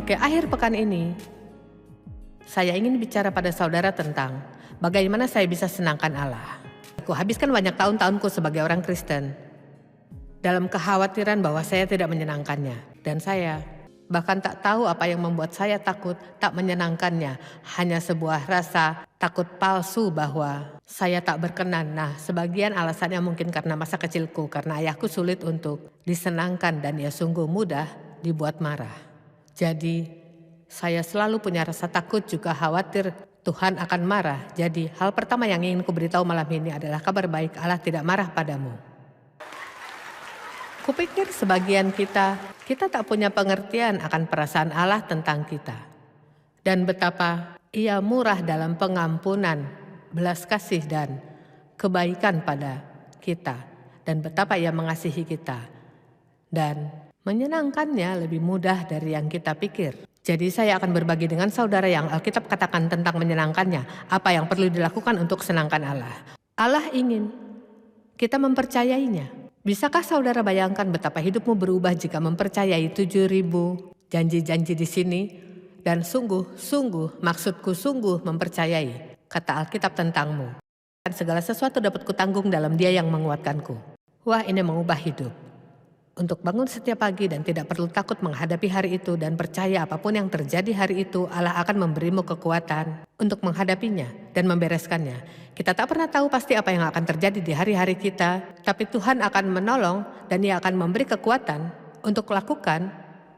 Oke, akhir pekan ini saya ingin bicara pada saudara tentang bagaimana saya bisa senangkan Allah. Aku habiskan banyak tahun-tahunku sebagai orang Kristen dalam kekhawatiran bahwa saya tidak menyenangkannya. Dan saya bahkan tak tahu apa yang membuat saya takut tak menyenangkannya. Hanya sebuah rasa takut palsu bahwa saya tak berkenan. Nah, sebagian alasannya mungkin karena masa kecilku, karena ayahku sulit untuk disenangkan dan ia sungguh mudah dibuat marah. Jadi saya selalu punya rasa takut juga khawatir Tuhan akan marah. Jadi hal pertama yang ingin kuberitahu malam ini adalah kabar baik, Allah tidak marah padamu. Kupikir sebagian kita tak punya pengertian akan perasaan Allah tentang kita. Dan betapa ia murah dalam pengampunan, belas kasih dan kebaikan pada kita. Dan betapa ia mengasihi kita. Dan menyenangkannya lebih mudah dari yang kita pikir. Jadi saya akan berbagi dengan saudara yang Alkitab katakan tentang menyenangkannya. Apa yang perlu dilakukan untuk senangkan Allah. Allah ingin kita mempercayainya. Bisakah saudara bayangkan betapa hidupmu berubah jika mempercayai 7.000 janji-janji di sini? Dan sungguh, maksudku sungguh mempercayai kata Alkitab tentangmu. Dan segala sesuatu dapat kutanggung dalam Dia yang menguatkanku. Wah, ini mengubah hidup. Untuk bangun setiap pagi dan tidak perlu takut menghadapi hari itu dan percaya apapun yang terjadi hari itu, Allah akan memberimu kekuatan untuk menghadapinya dan membereskannya. Kita tak pernah tahu pasti apa yang akan terjadi di hari-hari kita, tapi Tuhan akan menolong dan Ia akan memberi kekuatan untuk melakukan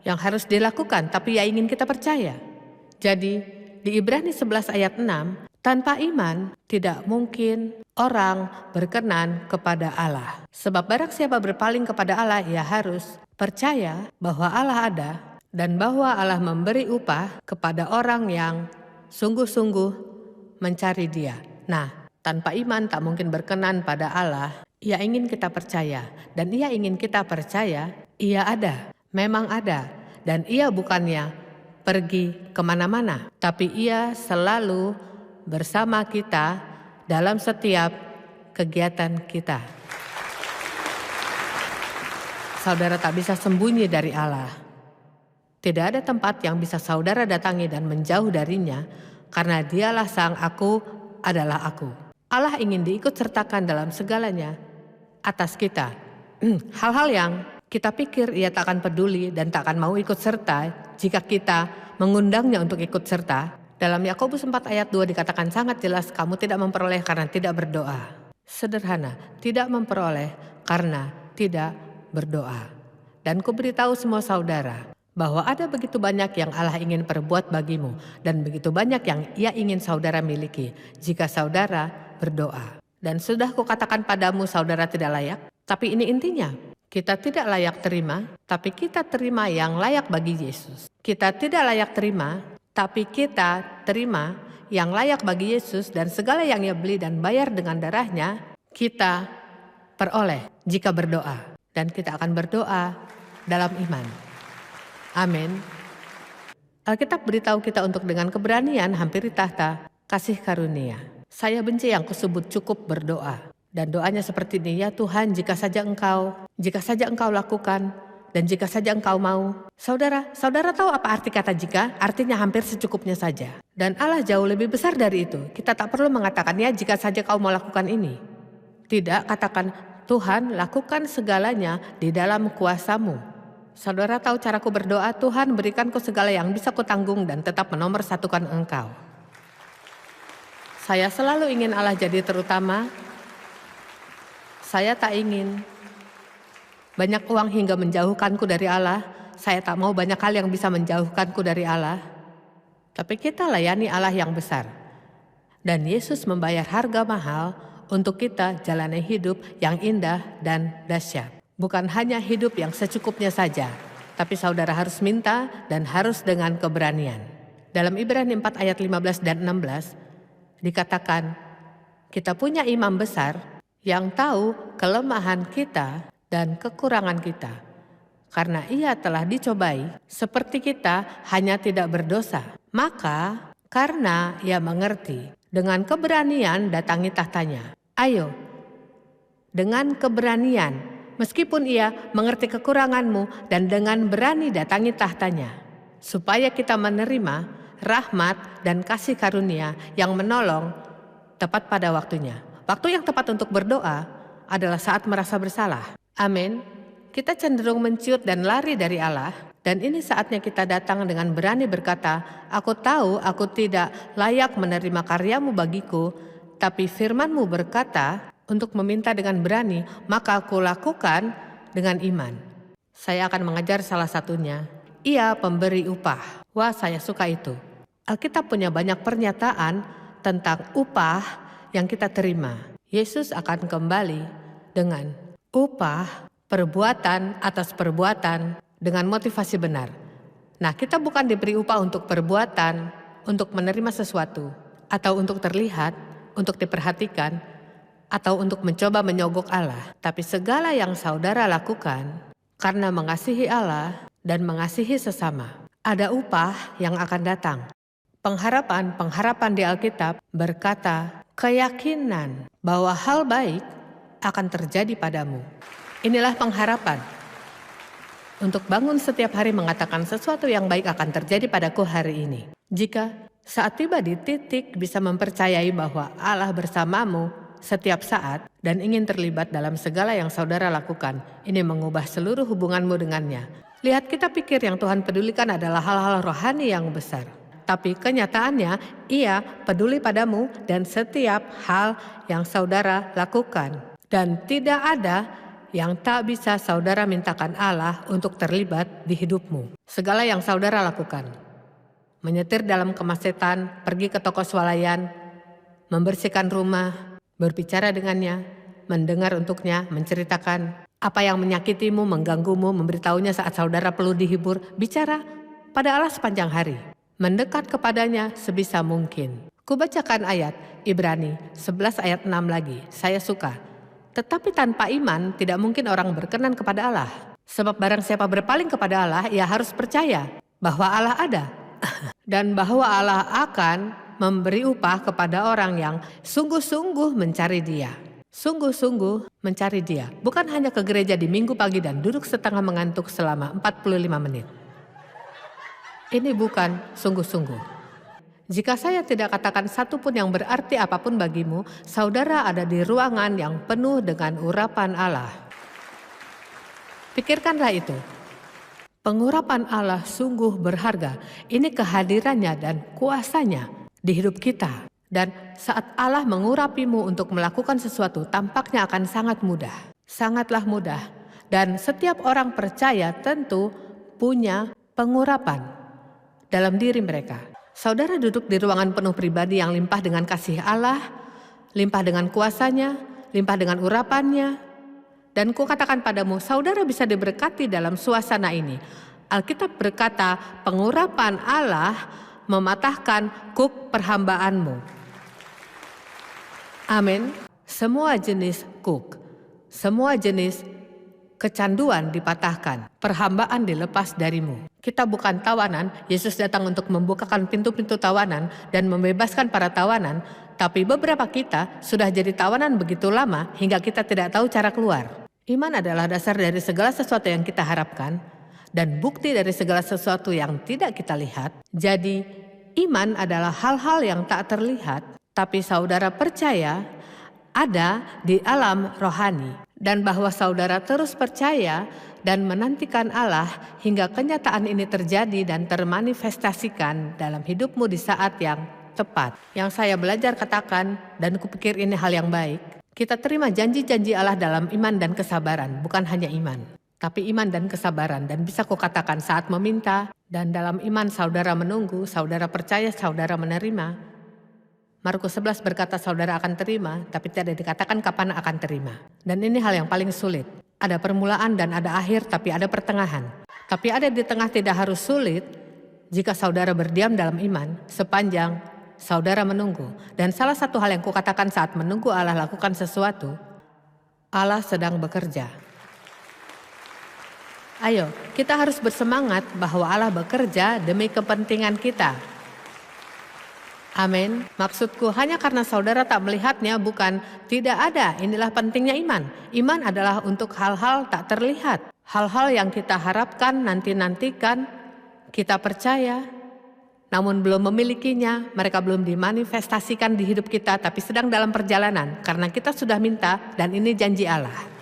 yang harus dilakukan, tapi Ia ingin kita percaya. Jadi di Ibrani 11 ayat 6, tanpa iman tidak mungkin orang berkenan kepada Allah. Sebab barang siapa berpaling kepada Allah, ia harus percaya bahwa Allah ada dan bahwa Allah memberi upah kepada orang yang sungguh-sungguh mencari Dia. Nah, tanpa iman tak mungkin berkenan pada Allah. Ia ingin kita percaya dan Ia ingin kita percaya Ia ada, memang ada. Dan Ia bukannya pergi kemana-mana, tapi Ia selalu bersama kita dalam setiap kegiatan kita. Saudara tak bisa sembunyi dari Allah. Tidak ada tempat yang bisa saudara datangi dan menjauh darinya, karena Dialah Sang Aku adalah Aku. Allah ingin diikut sertakan dalam segalanya atas kita. Hal-hal yang kita pikir Ia tak akan peduli dan tak akan mau ikut serta jika kita mengundangnya untuk ikut serta. Dalam Yakobus 4 ayat 2 dikatakan sangat jelas, kamu tidak memperoleh karena tidak berdoa. Sederhana, tidak memperoleh karena tidak berdoa. Dan kuberitahu semua saudara bahwa ada begitu banyak yang Allah ingin perbuat bagimu dan begitu banyak yang Ia ingin saudara miliki jika saudara berdoa. Dan sudah kukatakan padamu saudara tidak layak, tapi ini intinya. Kita tidak layak terima, tapi kita terima yang layak bagi Yesus. Kita tidak layak terima, tapi kita terima yang layak bagi Yesus dan segala yang Ia beli dan bayar dengan darahnya, kita peroleh jika berdoa. Dan kita akan berdoa dalam iman. Amin. Alkitab beritahu kita untuk dengan keberanian hampiri tahta kasih karunia. Saya benci yang kusebut cukup berdoa. Dan doanya seperti ini, ya Tuhan, jika saja Engkau lakukan, dan jika saja Engkau mau. Saudara tahu apa arti kata jika? Artinya hampir secukupnya saja. Dan Allah jauh lebih besar dari itu. Kita tak perlu mengatakan, ya jika saja Kau mau lakukan ini. Tidak, katakan, Tuhan lakukan segalanya di dalam kuasa-Mu. Saudara tahu caraku berdoa, Tuhan berikanku segala yang bisa kutanggung dan tetap menomorsatukan Engkau. Saya selalu ingin Allah jadi terutama. Saya tak ingin banyak uang hingga menjauhkanku dari Allah. Saya tak mau banyak hal yang bisa menjauhkanku dari Allah. Tapi kita layani Allah yang besar. Dan Yesus membayar harga mahal untuk kita jalani hidup yang indah dan dahsyat. Bukan hanya hidup yang secukupnya saja, tapi saudara harus minta dan harus dengan keberanian. Dalam Ibrani 4 ayat 15 dan 16 dikatakan, kita punya imam besar yang tahu kelemahan kita dan kekurangan kita. Karena Ia telah dicobai seperti kita, hanya tidak berdosa. Maka karena Ia mengerti, dengan keberanian datangi tahtanya. Ayo, dengan keberanian, meskipun Ia mengerti kekuranganmu dan dengan berani datangi tahtanya. supaya kita menerima rahmat dan kasih karunia yang menolong tepat pada waktunya. Waktu yang tepat untuk berdoa adalah saat merasa bersalah. Amin. Kita cenderung menciut dan lari dari Allah, dan ini saatnya kita datang dengan berani berkata, "Aku tahu aku tidak layak menerima karyamu bagiku, tapi firman-Mu berkata untuk meminta dengan berani, maka aku lakukan dengan iman." Saya akan mengajar salah satunya. Ia pemberi upah. Wah, saya suka itu. Alkitab punya banyak pernyataan tentang upah yang kita terima. Yesus akan kembali dengan upah perbuatan atas perbuatan dengan motivasi benar. Nah, kita bukan diberi upah untuk perbuatan, untuk menerima sesuatu, atau untuk terlihat, untuk diperhatikan, atau untuk mencoba menyogok Allah. Tapi segala yang saudara lakukan karena mengasihi Allah dan mengasihi sesama, ada upah yang akan datang. Pengharapan di Alkitab berkata, keyakinan bahwa hal baik akan terjadi padamu. Inilah pengharapan. Untuk bangun setiap hari mengatakan sesuatu yang baik akan terjadi padaku hari ini. Jika saat tiba di titik bisa mempercayai bahwa Allah bersamamu setiap saat dan ingin terlibat dalam segala yang saudara lakukan, ini mengubah seluruh hubunganmu dengannya. Lihat, kita pikir yang Tuhan pedulikan adalah hal-hal rohani yang besar. Tapi kenyataannya, Ia peduli padamu dan setiap hal yang saudara lakukan. Dan tidak ada yang tak bisa saudara mintakan Allah untuk terlibat di hidupmu. Segala yang saudara lakukan. Menyetir dalam kemacetan, pergi ke toko swalayan, membersihkan rumah, berbicara dengannya, mendengar untuknya, menceritakan apa yang menyakitimu, mengganggumu, memberitahunya saat saudara perlu dihibur, bicara pada Allah sepanjang hari. Mendekat kepadanya sebisa mungkin. Kubacakan ayat Ibrani 11 ayat 6 lagi. Saya suka. Tetapi tanpa iman tidak mungkin orang berkenan kepada Allah. Sebab barang siapa berpaling kepada Allah, ia harus percaya bahwa Allah ada. Dan bahwa Allah akan memberi upah kepada orang yang sungguh-sungguh mencari Dia. Sungguh-sungguh mencari Dia. Bukan hanya ke gereja di minggu pagi dan duduk setengah mengantuk selama 45 menit. Ini bukan sungguh-sungguh. Jika saya tidak katakan satu pun yang berarti apapun bagimu, saudara ada di ruangan yang penuh dengan urapan Allah. Pikirkanlah itu. Pengurapan Allah sungguh berharga. Ini kehadirannya dan kuasanya di hidup kita. Dan saat Allah mengurapimu untuk melakukan sesuatu, tampaknya akan sangat mudah. Sangatlah mudah. Dan setiap orang percaya tentu punya pengurapan dalam diri mereka. Saudara duduk di ruangan penuh pribadi yang limpah dengan kasih Allah, limpah dengan kuasanya, limpah dengan urapannya. Dan kukatakan padamu, saudara bisa diberkati dalam suasana ini. Alkitab berkata, pengurapan Allah mematahkan kuk perhambaanmu. Amin. Semua jenis kuk, semua jenis kecanduan dipatahkan, perhambaan dilepas darimu. Kita bukan tawanan, Yesus datang untuk membukakan pintu-pintu tawanan dan membebaskan para tawanan, tapi beberapa kita sudah jadi tawanan begitu lama hingga kita tidak tahu cara keluar. Iman adalah dasar dari segala sesuatu yang kita harapkan dan bukti dari segala sesuatu yang tidak kita lihat. Jadi, iman adalah hal-hal yang tak terlihat, tapi saudara percaya ada di alam rohani, dan bahwa saudara terus percaya dan menantikan Allah hingga kenyataan ini terjadi dan termanifestasikan dalam hidupmu di saat yang tepat. Yang saya belajar katakan, dan kupikir ini hal yang baik, kita terima janji-janji Allah dalam iman dan kesabaran, bukan hanya iman, tapi iman dan kesabaran. Dan bisa kukatakan saat meminta, dan dalam iman saudara menunggu, saudara percaya, saudara menerima. Markus 11 berkata saudara akan terima, tapi tidak dikatakan kapan akan terima. Dan ini hal yang paling sulit. Ada permulaan dan ada akhir, tapi ada pertengahan. Tapi ada di tengah tidak harus sulit jika saudara berdiam dalam iman sepanjang saudara menunggu. Dan salah satu hal yang kukatakan saat menunggu Allah lakukan sesuatu, Allah sedang bekerja. Ayo, kita harus bersemangat bahwa Allah bekerja demi kepentingan kita. Amin. Maksudku hanya karena saudara tak melihatnya bukan tidak ada. Inilah pentingnya iman. Iman adalah untuk hal-hal tak terlihat. Hal-hal yang kita harapkan nanti-nantikan Kita percaya, namun belum memilikinya, mereka belum dimanifestasikan di hidup kita, tapi sedang dalam perjalanan, karena kita sudah minta dan ini janji Allah.